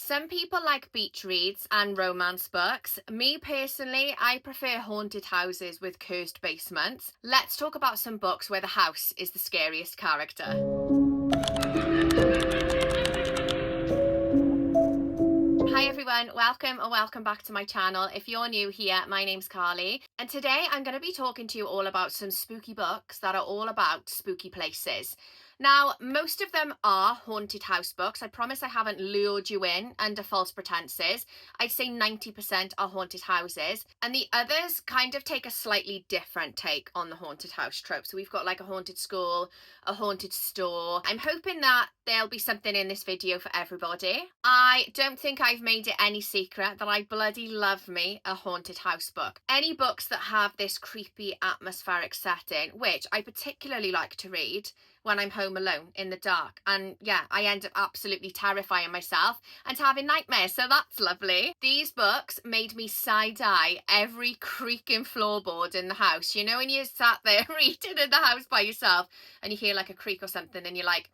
Some people like beach reads and romance books. Me personally, I prefer haunted houses with cursed basements. Let's talk about some books where the house is the scariest character. Hi everyone, welcome back to my channel. If you're new here, my name's Carly, and today I'm going to be talking to you all about some spooky books that are all about spooky places. Now, most of them are haunted house books. I promise I haven't lured you in under false pretenses. I'd say 90% are haunted houses, and the others kind of take a slightly different take on the haunted house trope. So we've got like a haunted school, a haunted store. I'm hoping that there'll be something in this video for everybody. I don't think I've made it any secret that I bloody love me a haunted house book. Any books that have this creepy atmospheric setting, which I particularly like to read when I'm home alone in the dark, and yeah, I end up absolutely terrifying myself and having nightmares, so that's lovely. These books made me side-eye every creaking floorboard in the house. You know when you're sat there reading in the house by yourself and you hear like a creak or something and you're like,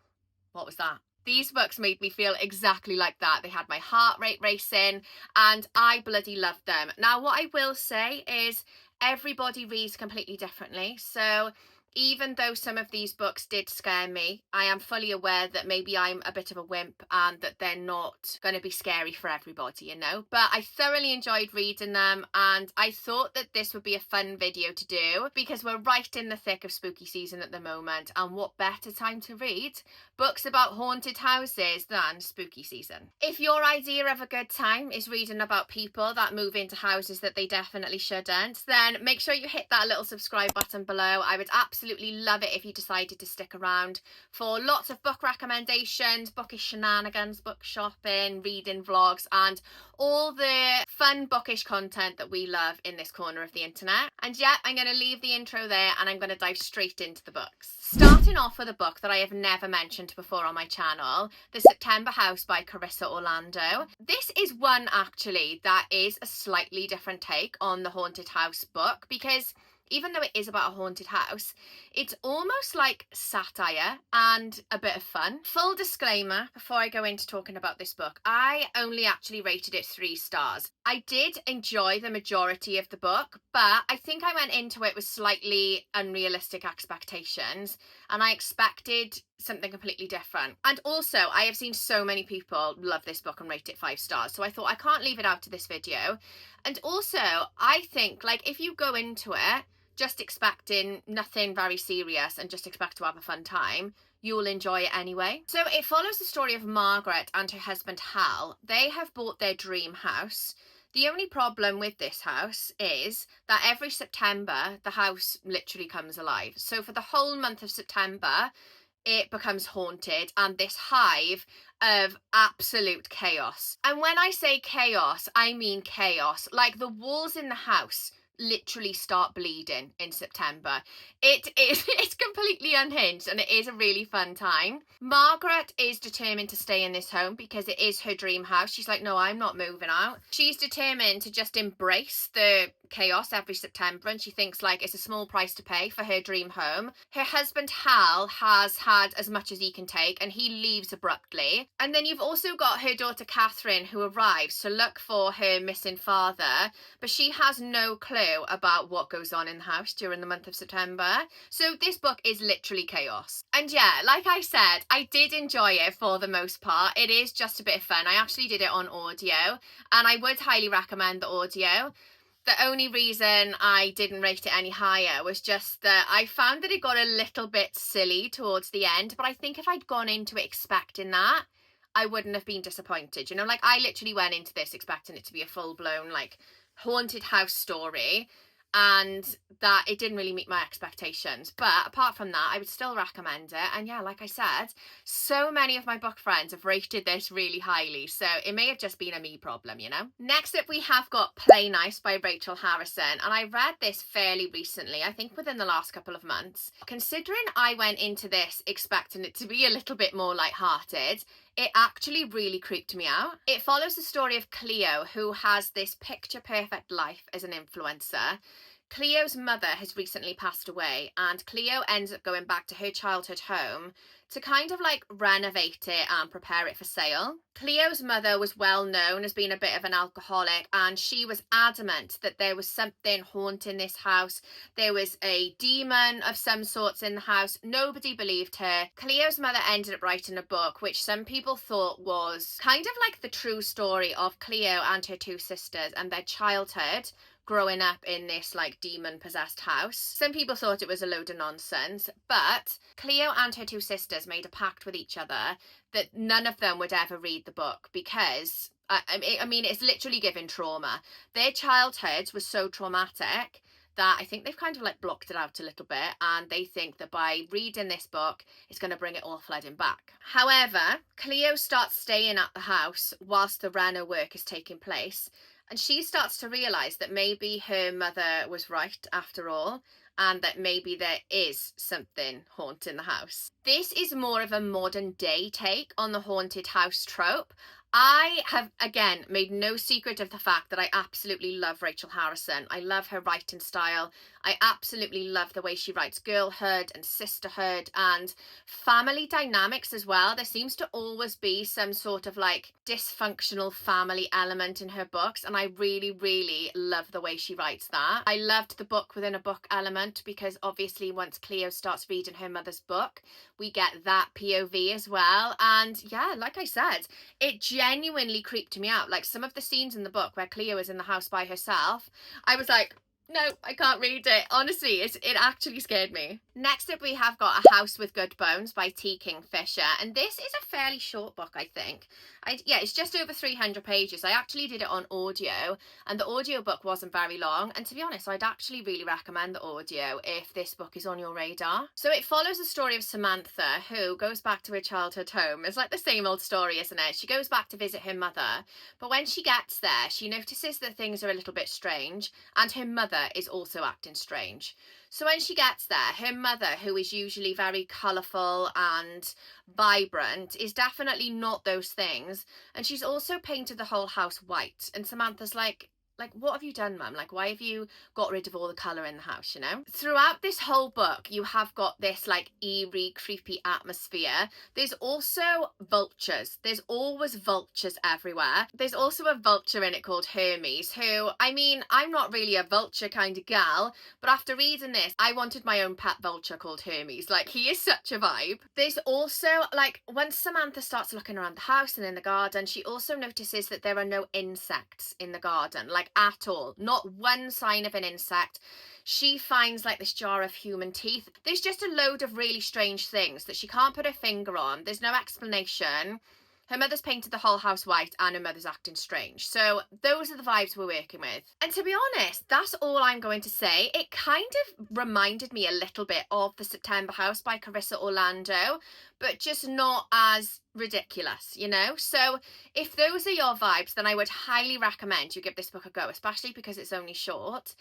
what was that? These books made me feel exactly like that. They had my heart rate racing and I bloody loved them. Now, what I will say is everybody reads completely differently. So even though some of these books did scare me, I am fully aware that maybe I'm a bit of a wimp and that they're not going to be scary for everybody, you know. But I thoroughly enjoyed reading them, and I thought that this would be a fun video to do because we're right in the thick of spooky season at the moment, and what better time to read books about haunted houses than spooky season. If your idea of a good time is reading about people that move into houses that they definitely shouldn't, then make sure you hit that little subscribe button below. I would absolutely love it if you decided to stick around for lots of book recommendations, bookish shenanigans, book shopping, reading vlogs, and all the fun bookish content that we love in this corner of the internet. And yeah, I'm going to leave the intro there and I'm going to dive straight into the books. Starting off with a book that I have never mentioned before on my channel, The September House by Carissa Orlando. This is one actually that is a slightly different take on the haunted house book, because even though it is about a haunted house, it's almost like satire and a bit of fun. Full disclaimer, before I go into talking about this book, I only actually rated it 3 stars. I did enjoy the majority of the book, but I think I went into it with slightly unrealistic expectations, and I expected something completely different. And also, I have seen so many people love this book and rate it 5 stars, so I thought I can't leave it out to this video. And also, I think, like, if you go into it just expecting nothing very serious and just expect to have a fun time, you'll enjoy it anyway. So it follows the story of Margaret and her husband Hal. They have bought their dream house. The only problem with this house is that every September the house literally comes alive. So for the whole month of September it becomes haunted, and this hive of absolute chaos. And when I say chaos, I mean chaos. Like, the walls in the house literally start bleeding in September. It's completely unhinged, and it is a really fun time. Margaret is determined to stay in this home because it is her dream house. She's like, no, I'm not moving out. She's determined to just embrace the chaos every September, and she thinks like it's a small price to pay for her dream home. Her husband Hal has had as much as he can take, and he leaves abruptly. And then you've also got her daughter Catherine, who arrives to look for her missing father, but she has no clue about what goes on in the house during the month of September. So this book is literally chaos. And yeah, like I said, I did enjoy it for the most part. It is just a bit of fun. I actually did it on audio, and I would highly recommend the audio. The only reason I didn't rate it any higher was just that I found that it got a little bit silly towards the end, but I think if I'd gone into it expecting that, I wouldn't have been disappointed. You know, like, I literally went into this expecting it to be a full-blown, like, haunted house story, and that it didn't really meet my expectations. But apart from that, I would still recommend it. And yeah, like I said, so many of my book friends have rated this really highly, so it may have just been a me problem, you know. Next up we have got Play Nice by Rachel Harrison, and I read this fairly recently, I think within the last couple of months. Considering I went into this expecting it to be a little bit more light-hearted, it actually really creeped me out. It follows the story of Cleo, who has this picture perfect life as an influencer. Cleo's mother has recently passed away, and Cleo ends up going back to her childhood home to kind of like renovate it and prepare it for sale. Cleo's mother was well known as being a bit of an alcoholic, and she was adamant that there was something haunting this house. There was a demon of some sorts in the house. Nobody believed her. Cleo's mother ended up writing a book which some people thought was kind of like the true story of Cleo and her two sisters and their childhood growing up in this like demon possessed house. Some people thought it was a load of nonsense, but Cleo and her two sisters made a pact with each other that none of them would ever read the book because I mean it's literally given trauma. Their childhood was so traumatic that I think they've kind of like blocked it out a little bit, and they think that by reading this book it's going to bring it all flooding back. However, Cleo starts staying at the house whilst the reno work is taking place, and she starts to realise that maybe her mother was right after all, and that maybe there is something haunting the house. This is more of a modern day take on the haunted house trope. I have, again, made no secret of the fact that I absolutely love Rachel Harrison. I love her writing style. I absolutely love the way she writes girlhood and sisterhood and family dynamics as well. There seems to always be some sort of like dysfunctional family element in her books, and I really, really love the way she writes that. I loved the book within a book element because obviously once Cleo starts reading her mother's book, we get that POV as well. And yeah, like I said, it genuinely creeped me out. Like some of the scenes in the book where Cleo is in the house by herself, I was like, no, I can't read it. Honestly, it actually scared me. Next up, we have got A House with Good Bones by T. Kingfisher. And this is a fairly short book, I think. Yeah, it's just over 300 pages. I actually did it on audio, and the audio book wasn't very long. And to be honest, I'd actually really recommend the audio if this book is on your radar. So it follows the story of Samantha, who goes back to her childhood home. It's like the same old story, isn't it? She goes back to visit her mother, but when she gets there, she notices that things are a little bit strange, and her mother is also acting strange. So when she gets there, her mother, who is usually very colourful and vibrant, is definitely not those things. And she's also painted the whole house white. And Samantha's like, what have you done, Mum? Like, why have you got rid of all the colour in the house, you know? Throughout this whole book, you have got this like eerie, creepy atmosphere. There's also vultures. There's always vultures everywhere. There's also a vulture in it called Hermes, who, I mean, I'm not really a vulture kind of gal, but after reading this, I wanted my own pet vulture called Hermes. Like, he is such a vibe. There's also, like, once Samantha starts looking around the house and in the garden, she also notices that there are no insects in the garden. Like, at all. Not one sign of an insect. She finds like this jar of human teeth. There's just a load of really strange things that she can't put her finger on. There's no explanation. Her mother's painted the whole house white and her mother's acting strange. So those are the vibes we're working with. And to be honest, that's all I'm going to say. It kind of reminded me a little bit of The September House by Carissa Orlando, but just not as ridiculous, you know? So if those are your vibes, then I would highly recommend you give this book a go, especially because it's only short.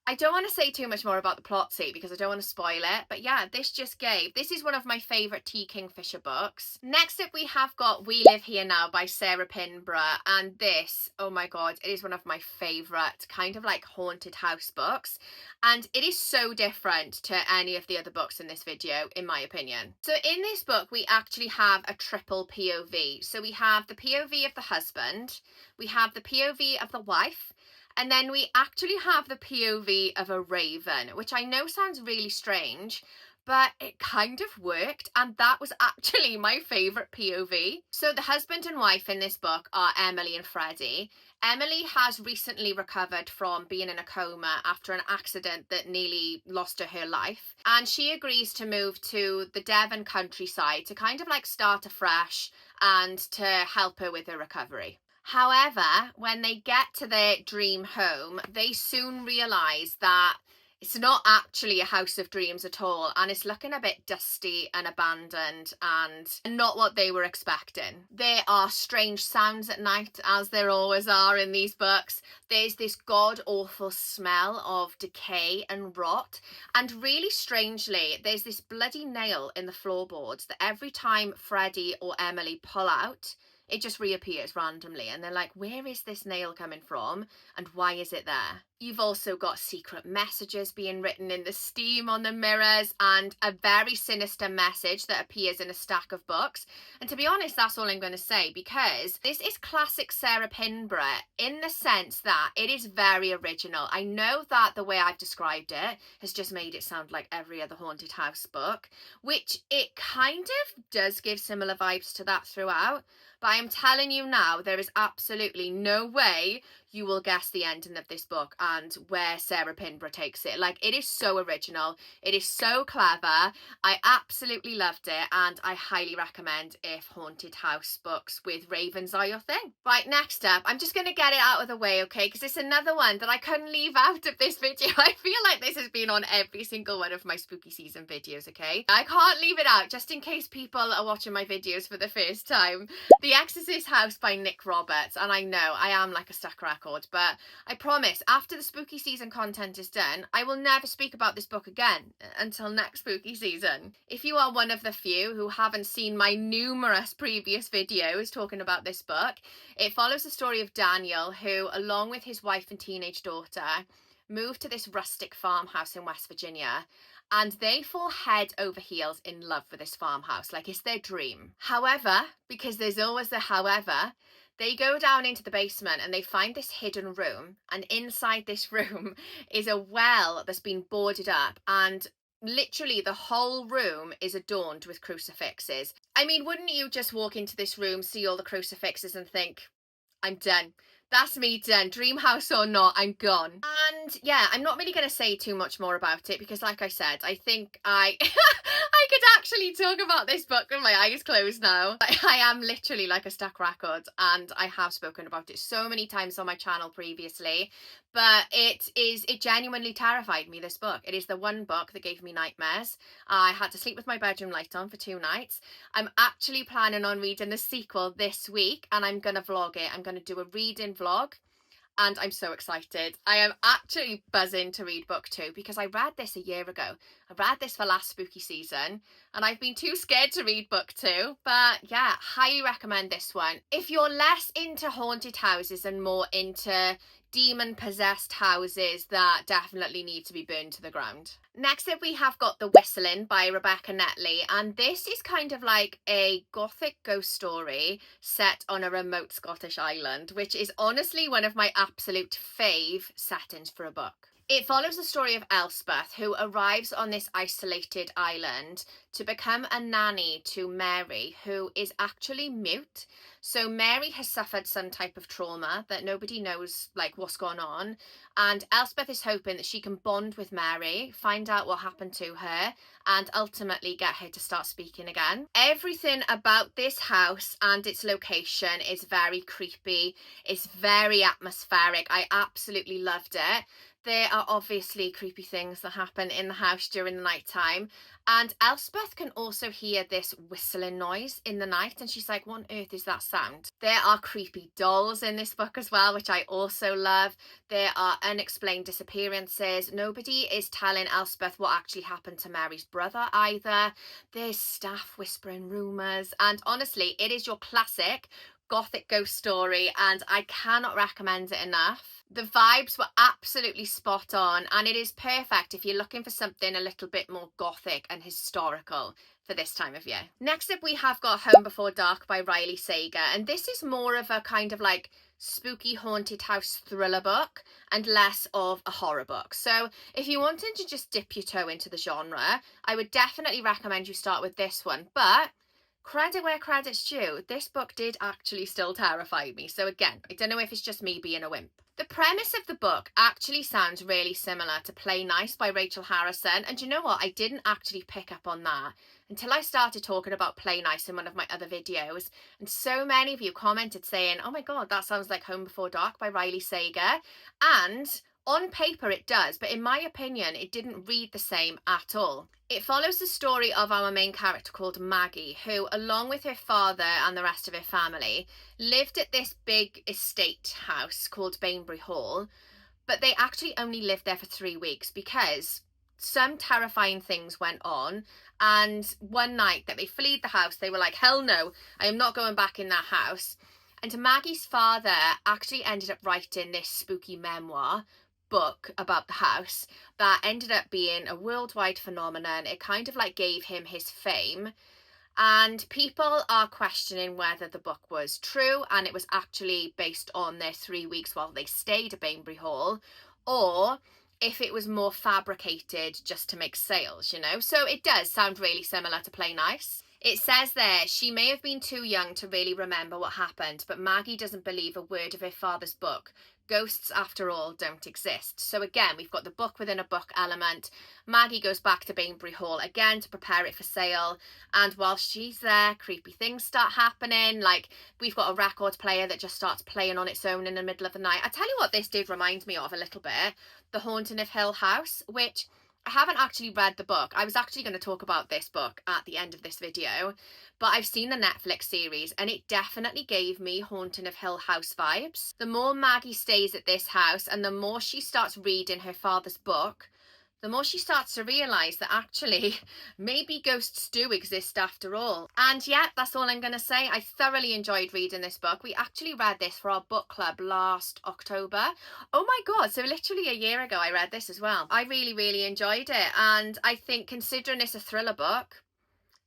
I don't want to say too much more about the plot, see, because I don't want to spoil it. But yeah, this is one of my favourite T. Kingfisher books. Next up, we have got We Live Here Now by Sarah Pinborough. And this, oh my God, it is one of my favourite kind of like haunted house books. And it is so different to any of the other books in this video, in my opinion. So in this book, we actually have a triple POV. So we have the POV of the husband, we have the POV of the wife, and then we actually have the POV of a raven, which I know sounds really strange, but it kind of worked, and that was actually my favourite POV. So the husband and wife in this book are Emily and Freddie. Emily has recently recovered from being in a coma after an accident that nearly lost her life, and she agrees to move to the Devon countryside to kind of like start afresh and to help her with her recovery. However, when they get to their dream home, they soon realise that it's not actually a house of dreams at all, and it's looking a bit dusty and abandoned and not what they were expecting. There are strange sounds at night, as there always are in these books. There's this god-awful smell of decay and rot, and really strangely, there's this bloody nail in the floorboards that every time Freddie or Emily pull out, it just reappears randomly, and they're like, where is this nail coming from and why is it there? You've also got secret messages being written in the steam on the mirrors, and a very sinister message that appears in a stack of books. And to be honest, that's all I'm going to say, because this is classic Sarah Pinborough in the sense that it is very original. I know that the way I've described it has just made it sound like every other haunted house book, which it kind of does give similar vibes to that throughout. But I'm telling you now, there is absolutely no way you will guess the ending of this book and where Sarah Pinborough takes it. Like, it is so original. It is so clever. I absolutely loved it, and I highly recommend if haunted house books with ravens are your thing. Right, next up, I'm just going to get it out of the way, okay? Because it's another one that I couldn't leave out of this video. I feel like this has been on every single one of my spooky season videos, okay? I can't leave it out, just in case people are watching my videos for the first time. The Exorcist House by Nick Roberts. And I know I am like a stuck record, but I promise after the spooky season content is done, I will never speak about this book again until next spooky season. If you are one of the few who haven't seen my numerous previous videos talking about this book, it follows the story of Daniel, who, along with his wife and teenage daughter, moved to this rustic farmhouse in West Virginia, and they fall head over heels in love with this farmhouse. Like, it's their dream. However, because there's always the however, they go down into the basement and they find this hidden room, and inside this room is a well that's been boarded up, and literally the whole room is adorned with crucifixes. I mean, wouldn't you just walk into this room, see all the crucifixes and think, I'm done. That's me done. Dream house or not, I'm gone. And yeah, I'm not really going to say too much more about it because, like I said, I think I could actually talk about this book with my eyes closed now. I am literally like a stuck record, and I have spoken about it so many times on my channel previously. But it genuinely terrified me, this book. It is the one book that gave me nightmares. I had to sleep with my bedroom light on for 2 nights. I'm actually planning on reading the sequel this week, and I'm going to vlog it. I'm going to do a reading vlog, and I'm so excited. I am actually buzzing to read book 2 because I read this a year ago. I read this for last spooky season, and I've been too scared to read book 2. But yeah, highly recommend this one. If you're less into haunted houses and more into demon-possessed houses that definitely need to be burned to the ground. Next up, we have got The Whistling by Rebecca Netley, and this is kind of like a gothic ghost story set on a remote Scottish island, which is honestly one of my absolute fave settings for a book. It follows the story of Elspeth, who arrives on this isolated island to become a nanny to Mary, who is actually mute. So Mary has suffered some type of trauma that nobody knows like what's gone on, and Elspeth is hoping that she can bond with Mary, find out what happened to her, and ultimately get her to start speaking again. Everything about this house and its location is very creepy. It's very atmospheric. I absolutely loved it. There are obviously creepy things that happen in the house during the night time, and Elspeth can also hear this whistling noise in the night, and she's like, what on earth is that sound? There are creepy dolls in this book as well, which I also love. There are unexplained disappearances. Nobody is telling Elspeth what actually happened to Mary's brother either. There's staff whispering rumours, and honestly, it is your classic gothic ghost story, and I cannot recommend it enough. The vibes were absolutely spot on, and it is perfect if you're looking for something a little bit more gothic and historical for this time of year. Next up, we have got Home Before Dark by Riley Sager, and this is more of a kind of like spooky haunted house thriller book and less of a horror book. So if you wanted to just dip your toe into the genre, I would definitely recommend you start with this one. But credit where credit's due, this book did actually still terrify me. So again, I don't know if it's just me being a wimp. The premise of the book actually sounds really similar to Play Nice by Rachel Harrison, and you know what? I didn't actually pick up on that until I started talking about Play Nice in one of my other videos, and so many of you commented saying, oh my god, that sounds like Home Before Dark by Riley Sager, and on paper it does, but in my opinion it didn't read the same at all. It follows the story of our main character called Maggie, who, along with her father and the rest of her family, lived at this big estate house called Bainbury Hall, but they actually only lived there for 3 weeks because some terrifying things went on, and one night that they fled the house, they were like, hell no, I am not going back in that house. And Maggie's father actually ended up writing this spooky memoir book about the house that ended up being a worldwide phenomenon. It kind of like gave him his fame. And people are questioning whether the book was true and it was actually based on their 3 weeks while they stayed at Banbury Hall, or if it was more fabricated just to make sales, you know. So it does sound really similar to Play Nice. It says there, she may have been too young to really remember what happened, but Maggie doesn't believe a word of her father's book. Ghosts, after all, don't exist. So again, we've got the book within a book element. Maggie goes back to Banbury Hall again to prepare it for sale. And while she's there, creepy things start happening. Like, we've got a record player that just starts playing on its own in the middle of the night. I tell you what this did remind me of a little bit. The Haunting of Hill House, which I haven't actually read the book. I was actually going to talk about this book at the end of this video, but I've seen the Netflix series and it definitely gave me Haunting of Hill House vibes. The more Maggie stays at this house and the more she starts reading her father's book, the more she starts to realise that actually maybe ghosts do exist after all. And yeah, that's all I'm going to say. I thoroughly enjoyed reading this book. We actually read this for our book club last October. Oh my god, so literally a year ago I read this as well. I really enjoyed it, and I think considering it's a thriller book,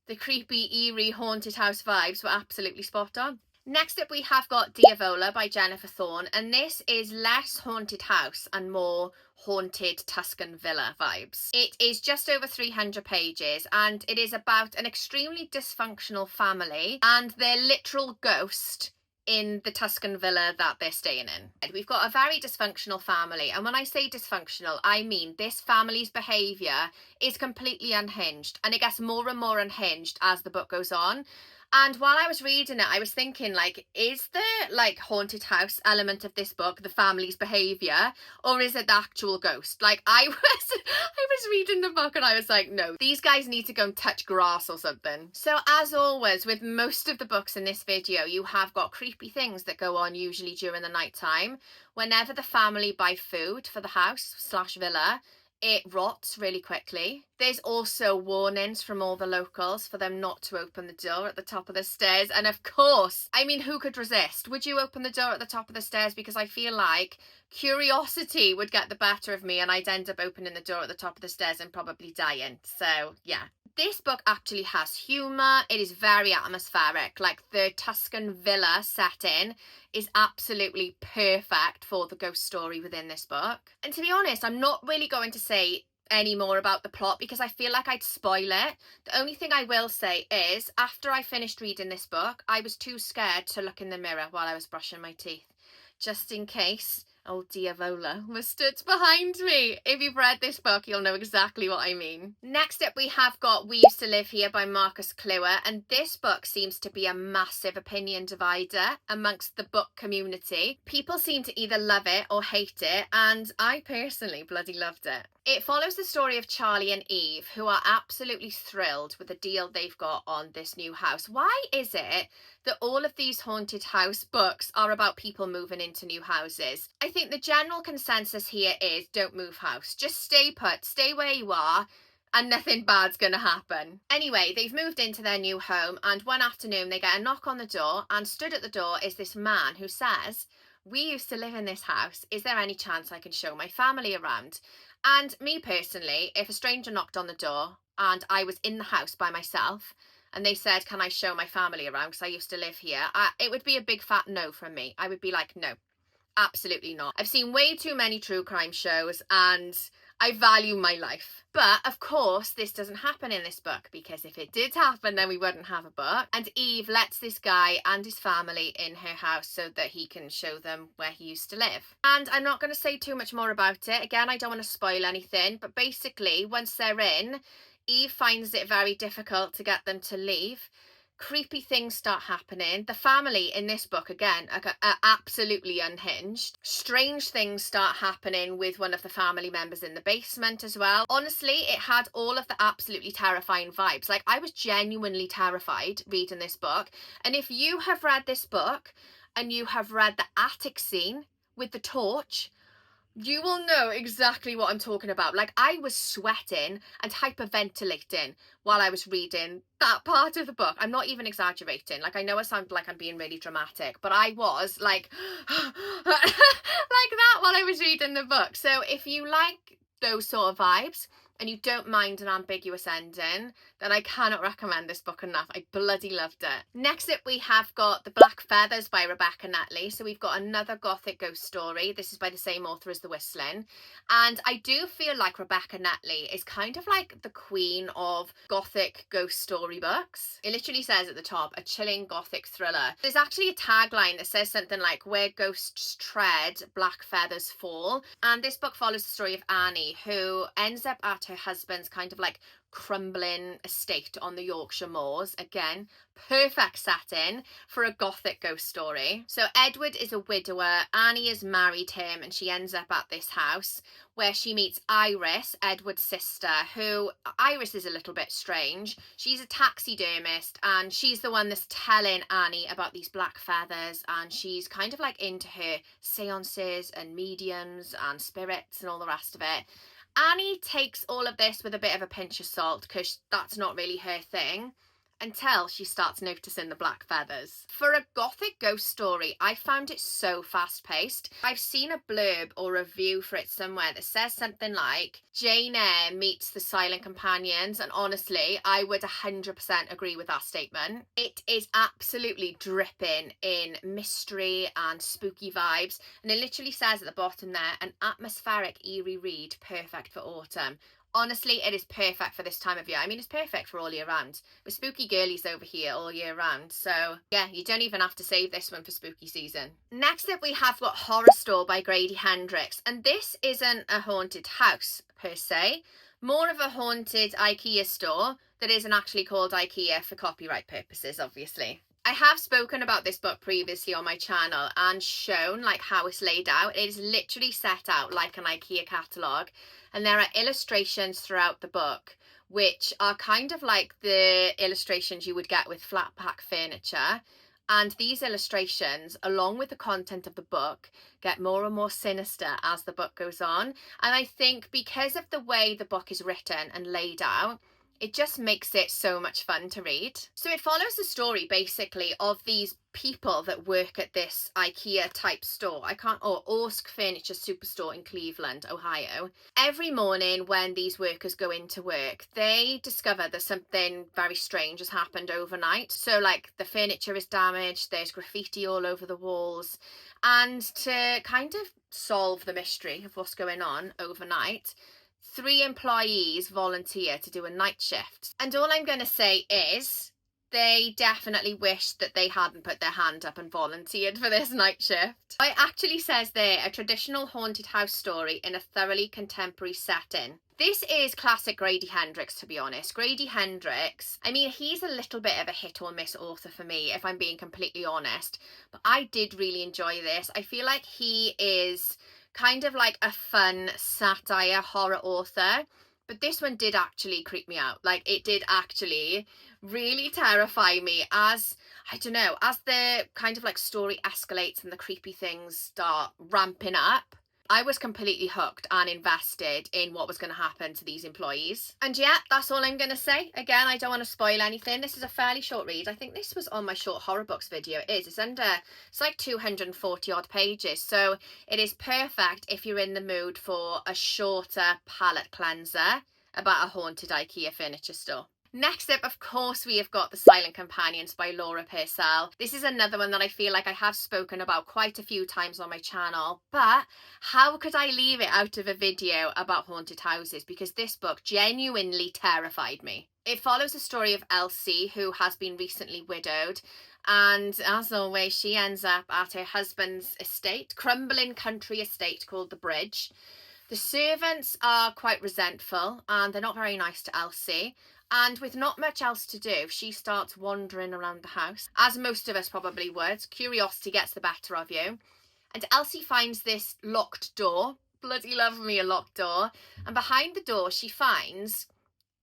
the creepy, eerie, haunted house vibes were absolutely spot on. Next up we have got Diavola by Jennifer Thorne, and this is less haunted house and more haunted Tuscan villa vibes. It is just over 300 pages and it is about an extremely dysfunctional family and their literal ghost in the Tuscan villa that they're staying in. We've got a very dysfunctional family, and when I say dysfunctional, I mean this family's behaviour is completely unhinged, and it gets more and more unhinged as the book goes on. And while I was reading it, I was thinking, like, is the like haunted house element of this book the family's behaviour, or is it the actual ghost? Like, I was reading the book and I was like, no, these guys need to go and touch grass or something. So as always, with most of the books in this video, you have got creepy things that go on usually during the night time. Whenever the family buy food for the house/villa, it rots really quickly. There's also warnings from all the locals for them not to open the door at the top of the stairs. And of course, I mean, who could resist? Would you open the door at the top of the stairs? Because I feel like curiosity would get the better of me and I'd end up opening the door at the top of the stairs and probably dying. So yeah. This book actually has humour. It is very atmospheric. Like, the Tuscan villa setting is absolutely perfect for the ghost story within this book. And to be honest, I'm not really going to say any more about the plot because I feel like I'd spoil it. The only thing I will say is, after I finished reading this book, I was too scared to look in the mirror while I was brushing my teeth, just in case old Diavola was stood behind me. If you've read this book, you'll know exactly what I mean. Next up, we have got We Used to Live Here by Marcus Cluer, and this book seems to be a massive opinion divider amongst the book community. People seem to either love it or hate it, and I personally bloody loved it. It follows the story of Charlie and Eve, who are absolutely thrilled with the deal they've got on this new house. Why is it that all of these haunted house books are about people moving into new houses? I think the general consensus here is don't move house. Just stay put, stay where you are, and nothing bad's gonna happen. Anyway, they've moved into their new home, and one afternoon they get a knock on the door, and stood at the door is this man who says, "We used to live in this house. Is there any chance I can show my family around?" And me personally, if a stranger knocked on the door and I was in the house by myself and they said, "Can I show my family around because I used to live here?" it would be a big fat no from me. I would be like, no, absolutely not. I've seen way too many true crime shows and I value my life. But of course, this doesn't happen in this book, because if it did happen, then we wouldn't have a book. And Eve lets this guy and his family in her house so that he can show them where he used to live. And I'm not going to say too much more about it. Again, I don't want to spoil anything, but basically, once they're in, Eve finds it very difficult to get them to leave. Creepy things start happening. The family in this book, again, are absolutely unhinged. Strange things start happening with one of the family members in the basement as well. Honestly, it had all of the absolutely terrifying vibes. Like, I was genuinely terrified reading this book. And if you have read this book and you have read the attic scene with the torch, You will know exactly what I'm talking about. Like, I was sweating and hyperventilating while I was reading that part of the book. I'm not even exaggerating. Like, I know I sound like I'm being really dramatic, but I was like, like that while I was reading the book. So if you like those sort of vibes and you don't mind an ambiguous ending, then I cannot recommend this book enough. I bloody loved it. Next up, we have got The Black Feathers by Rebecca Netley. So we've got another Gothic ghost story. This is by the same author as The Whistling. And I do feel like Rebecca Netley is kind of like the queen of Gothic ghost story books. It literally says at the top, a chilling Gothic thriller. There's actually a tagline that says something like, where ghosts tread, black feathers fall. And this book follows the story of Annie, who ends up at her husband's kind of like crumbling estate on the Yorkshire moors. Again, perfect setting for a Gothic ghost story. So Edward is a widower, Annie has married him, and she ends up at this house where she meets Iris, Edward's sister, who, Iris is a little bit strange. She's a taxidermist, and she's the one that's telling Annie about these black feathers, and she's kind of like into her seances and mediums and spirits and all the rest of it. Annie takes all of this with a bit of a pinch of salt because that's not really her thing, until she starts noticing the black feathers. For a Gothic ghost story, I found it so fast paced. I've seen a blurb or review for it somewhere that says something like Jane Eyre meets the Silent Companions, and honestly, I would 100% agree with that statement. It is absolutely dripping in mystery and spooky vibes, and it literally says at the bottom there, an atmospheric eerie read perfect for autumn. Honestly, it is perfect for this time of year. I mean, it's perfect for all year round. We're spooky girlies over here all year round. So yeah, you don't even have to save this one for spooky season. Next up, we have got Horrorstor by Grady Hendrix. And this isn't a haunted house per se, more of a haunted IKEA store that isn't actually called IKEA for copyright purposes, obviously. I have spoken about this book previously on my channel and shown like how it's laid out. It is literally set out like an IKEA catalogue, and there are illustrations throughout the book which are kind of like the illustrations you would get with flat pack furniture. And these illustrations, along with the content of the book, get more and more sinister as the book goes on. And I think because of the way the book is written and laid out, it just makes it so much fun to read. So it follows the story basically of these people that work at this IKEA type store. Orsk Furniture Superstore in Cleveland, Ohio. Every morning when these workers go into work, they discover that something very strange has happened overnight. So like the furniture is damaged, there's graffiti all over the walls. And to kind of solve the mystery of what's going on overnight, 3 employees volunteer to do a night shift. And all I'm going to say is they definitely wish that they hadn't put their hand up and volunteered for this night shift. It actually says there, a traditional haunted house story in a thoroughly contemporary setting. This is classic Grady Hendrix, to be honest. Grady Hendrix, I mean, he's a little bit of a hit or miss author for me, if I'm being completely honest. But I did really enjoy this. I feel like he is kind of like a fun satire horror author, but this one did actually creep me out. Like, it did actually really terrify me as, I don't know, as the kind of like story escalates and the creepy things start ramping up. I was completely hooked and invested in what was going to happen to these employees. And yeah, that's all I'm going to say. Again, I don't want to spoil anything. This is a fairly short read. I think this was on my short horror books video. It's like 240 odd pages. So it is perfect if you're in the mood for a shorter palate cleanser about a haunted IKEA furniture store. Next up, of course, we have got The Silent Companions by Laura Purcell. This is another one that I feel like I have spoken about quite a few times on my channel, but how could I leave it out of a video about haunted houses? Because this book genuinely terrified me. It follows the story of Elsie, who has been recently widowed, and as always, she ends up at her husband's estate, crumbling country estate called The Bridge. The servants are quite resentful and they're not very nice to Elsie. And with not much else to do, she starts wandering around the house, as most of us probably would. Curiosity gets the better of you. And Elsie finds this locked door. Bloody love me a locked door. And behind the door, she finds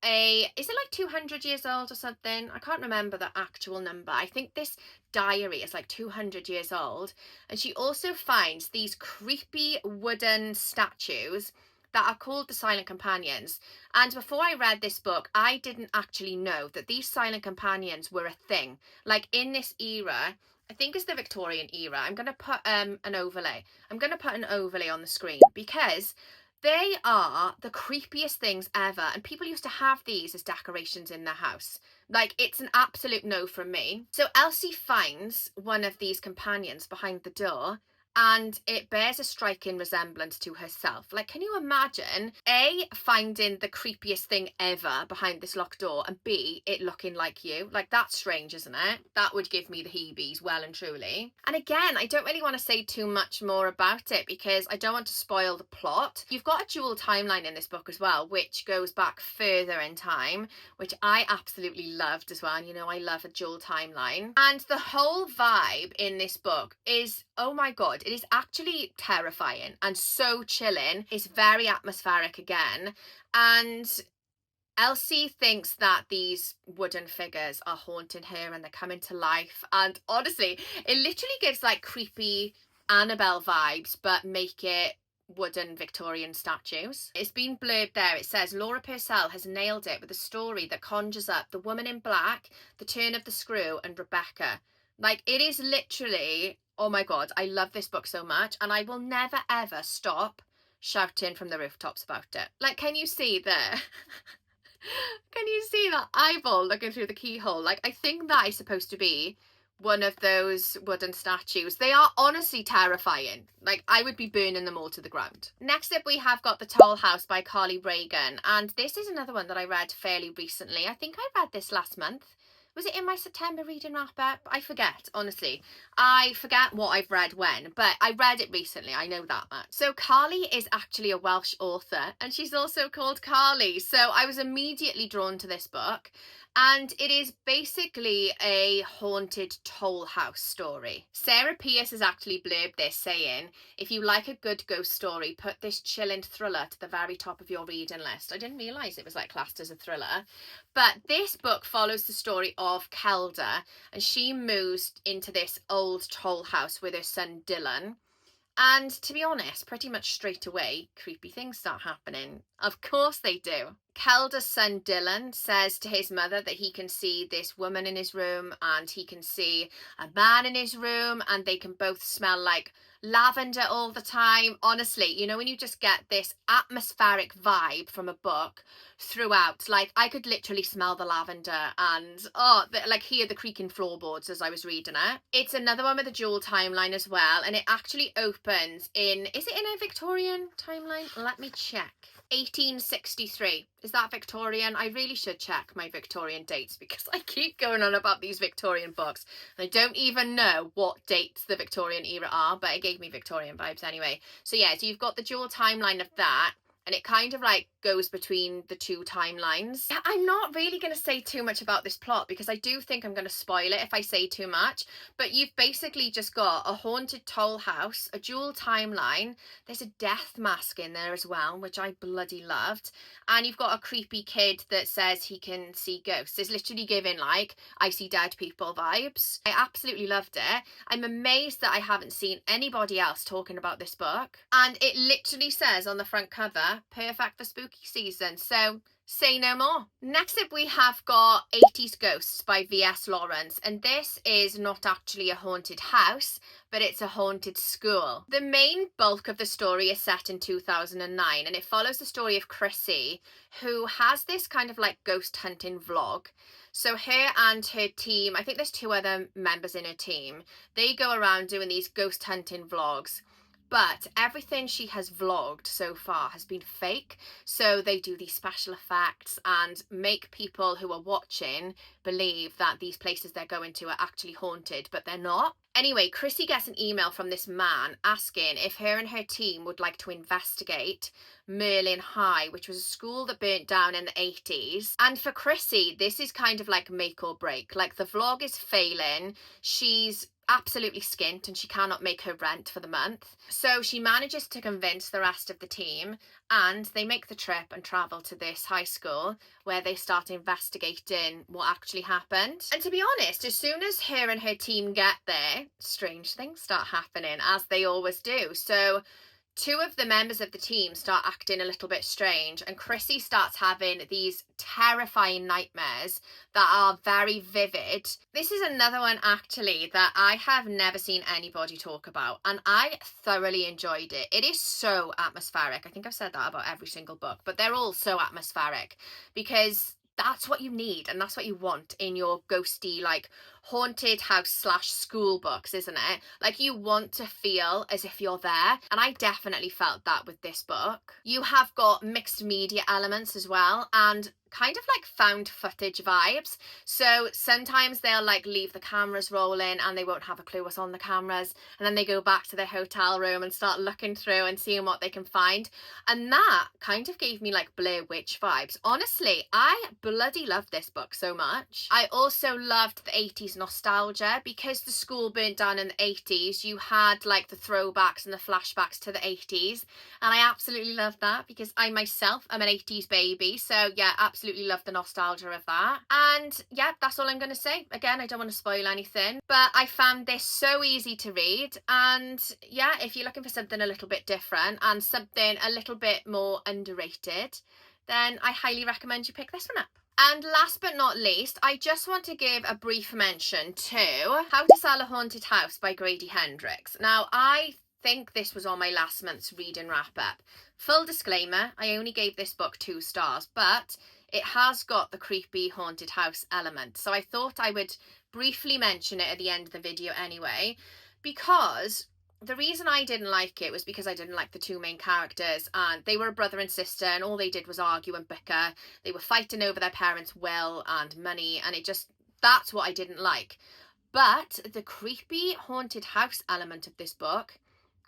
is it like 200 years old or something? I can't remember the actual number. I think this diary is like 200 years old. And she also finds these creepy wooden statues that are called the Silent Companions. And before I read this book, I didn't actually know that these Silent Companions were a thing. Like in this era, I think it's the Victorian era. I'm going to put an overlay. I'm going to put an overlay on the screen because they are the creepiest things ever. And people used to have these as decorations in their house. Like, it's an absolute no from me. So Elsie finds one of these companions behind the door, and it bears a striking resemblance to herself. Like, can you imagine, A, finding the creepiest thing ever behind this locked door, and B, it looking like you? Like, that's strange, isn't it? That would give me the heebies, well and truly. And again, I don't really want to say too much more about it because I don't want to spoil the plot. You've got a dual timeline in this book as well, which goes back further in time, which I absolutely loved as well. And you know, I love a dual timeline. And the whole vibe in this book is, oh my God, it is actually terrifying and so chilling. It's very atmospheric again. And Elsie thinks that these wooden figures are haunting her and they're coming to life. And honestly, it literally gives like creepy Annabelle vibes, but make it wooden Victorian statues. It's been blurbed there. It says, Laura Purcell has nailed it with a story that conjures up the woman in black, the turn of the screw, and Rebecca. Like, it is literally, oh my God, I love this book so much, and I will never ever stop shouting from the rooftops about it. Like, can you see there? Can you see that eyeball looking through the keyhole? Like, I think that is supposed to be one of those wooden statues. They are honestly terrifying. Like, I would be burning them all to the ground. Next up, we have got The Toll House by Carly Reagan. And this is another one that I read fairly recently. I think I read this last month. Was it in my September reading wrap up? I forget, honestly. I forget what I've read when, but I read it recently, I know that much. So Carly is actually a Welsh author, and she's also called Carly. So I was immediately drawn to this book. And it is basically a haunted toll house story. Sarah Pierce has actually blurbed this saying, if you like a good ghost story, put this chilling thriller to the very top of your reading list. I didn't realise it was like classed as a thriller. But this book follows the story of Kelda, and she moves into this old toll house with her son Dylan. And to be honest, pretty much straight away, creepy things start happening. Of course they do. Kelda's son Dylan says to his mother that he can see this woman in his room and he can see a man in his room, and they can both smell like lavender all the time. Honestly, you know, when you just get this atmospheric vibe from a book throughout, like I could literally smell the lavender and like hear the creaking floorboards as I was reading it. It's another one with a dual timeline as well, and it actually opens in, is it in a Victorian timeline? Let me check. 1863. Is that Victorian? I really should check my Victorian dates because I keep going on about these Victorian books and I don't even know what dates the Victorian era are, but it gave me Victorian vibes anyway. So yeah, so you've got the dual timeline of that, and it kind of like goes between the two timelines. I'm not really going to say too much about this plot because I do think I'm going to spoil it if I say too much, but you've basically just got a haunted toll house, a dual timeline, there's a death mask in there as well, which I bloody loved, and you've got a creepy kid that says he can see ghosts. It's literally giving like I see dead people vibes. I absolutely loved it. I'm amazed that I haven't seen anybody else talking about this book, and it literally says on the front cover, perfect for spooky season, so say no more. Next up we have got 80s Ghosts by V.S. Lawrence, and this is not actually a haunted house, but it's a haunted school. The main bulk of the story is set in 2009, and it follows the story of Chrissy, who has this kind of like ghost hunting vlog. So her and her team, I think there's two other members in her team, they go around doing these ghost hunting vlogs. But everything she has vlogged so far has been fake. So they do these special effects and make people who are watching believe that these places they're going to are actually haunted, but they're not. Anyway, Chrissy gets an email from this man asking if her and her team would like to investigate Merlin High, which was a school that burnt down in the 80s. And for Chrissy, this is kind of like make or break. Like, the vlog is failing. She's absolutely skint and she cannot make her rent for the month. So she manages to convince the rest of the team, and they make the trip and travel to this high school where they start investigating what actually happened. And to be honest, as soon as her and her team get there, strange things start happening, as they always do. So two of the members of the team start acting a little bit strange, and Chrissy starts having these terrifying nightmares that are very vivid. This is another one actually that I have never seen anybody talk about, and I thoroughly enjoyed it. It is so atmospheric. I think I've said that about every single book, but they're all so atmospheric because that's what you need and that's what you want in your ghosty, like, haunted house / school books, isn't it? Like, you want to feel as if you're there, and I definitely felt that with this book. You have got mixed media elements as well, and kind of like found footage vibes. So sometimes they'll like leave the cameras rolling and they won't have a clue what's on the cameras, and then they go back to their hotel room and start looking through and seeing what they can find, and that kind of gave me like Blair Witch vibes. Honestly, I bloody loved this book so much. I also loved the 80s nostalgia, because the school burnt down in the 80s. You had like the throwbacks and the flashbacks to the 80s, and I absolutely loved that because I myself am an 80s baby. So yeah, absolutely love the nostalgia of that. And yeah, that's all I'm going to say. Again, I don't want to spoil anything, but I found this so easy to read. And yeah, if you're looking for something a little bit different and something a little bit more underrated, then I highly recommend you pick this one up. And last but not least, I just want to give a brief mention to How to Sell a Haunted House by Grady Hendrix. Now, I think this was on my last month's reading wrap up. Full disclaimer, I only gave this book 2 stars, but it has got the creepy haunted house element. So I thought I would briefly mention it at the end of the video anyway, because the reason I didn't like it was because I didn't like the 2 main characters, and they were a brother and sister, and all they did was argue and bicker. They were fighting over their parents' will and money, and that's what I didn't like. But the creepy haunted house element of this book,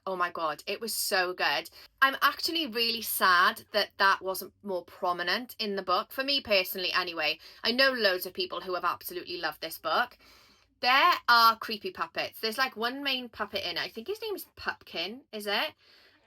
oh my god, it was so good. I'm actually really sad that that wasn't more prominent in the book, for me personally anyway. I know loads of people who have absolutely loved this book. There are creepy puppets. There's like one main puppet in it. I think his name is Pupkin, is it?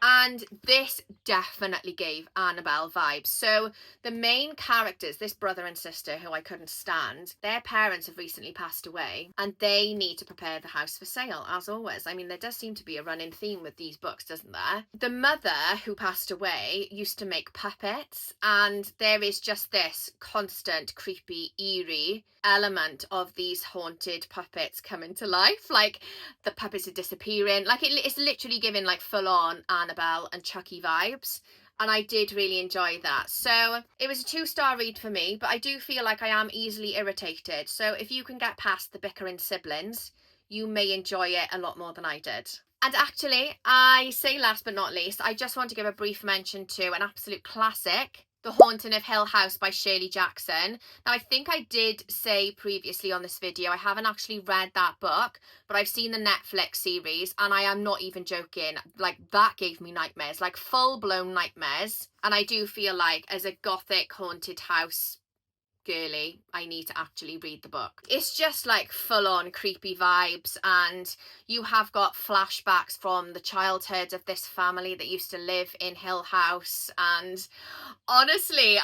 And this definitely gave Annabelle vibes. So the main characters, this brother and sister who I couldn't stand, their parents have recently passed away and they need to prepare the house for sale, as always. I mean, there does seem to be a running theme with these books, doesn't there? The mother who passed away used to make puppets, and there is just this constant creepy, eerie element of these haunted puppets coming to life. Like, the puppets are disappearing. Like, it's literally giving like full-on Annabelle and Chucky vibes, and I did really enjoy that. So it was a 2-star read for me, but I do feel like I am easily irritated. So if you can get past the bickering siblings, you may enjoy it a lot more than I did. And actually, I say last but not least, I just want to give a brief mention to an absolute classic, The Haunting of Hill House by Shirley Jackson. Now, I think I did say previously on this video, I haven't actually read that book, but I've seen the Netflix series, and I am not even joking. Like, that gave me nightmares, like full-blown nightmares. And I do feel like, as a Gothic haunted house girly, I need to actually read the book. It's just like full-on creepy vibes, and you have got flashbacks from the childhood of this family that used to live in Hill House, and honestly,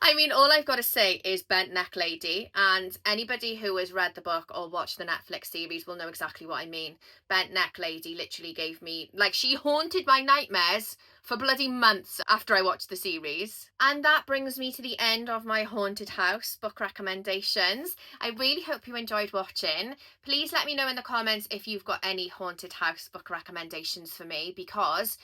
I mean, all I've got to say is bent neck lady, and anybody who has read the book or watched the Netflix series will know exactly what I mean. Bent neck lady literally gave me, like, she haunted my nightmares for bloody months after I watched the series. And that brings me to the end of my haunted house book recommendations. I really hope you enjoyed watching. Please let me know in the comments if you've got any haunted house book recommendations for me, because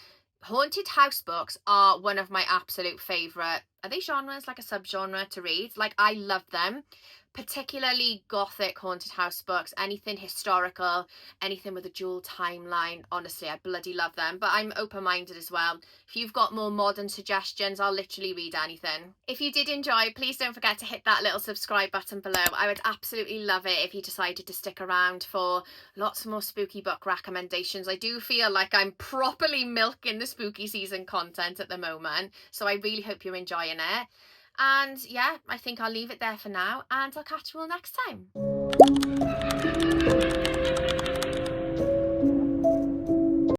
haunted house books are one of my absolute favourite, are they genres, like a subgenre to read? Like, I love them. Particularly Gothic haunted house books, anything historical, anything with a dual timeline. Honestly, I bloody love them, but I'm open-minded as well. If you've got more modern suggestions, I'll literally read anything. If you did enjoy, please don't forget to hit that little subscribe button below. I would absolutely love it if you decided to stick around for lots more spooky book recommendations. I do feel like I'm properly milking the spooky season content at the moment, so I really hope you're enjoying it. And yeah, I think I'll leave it there for now, and I'll catch you all next time.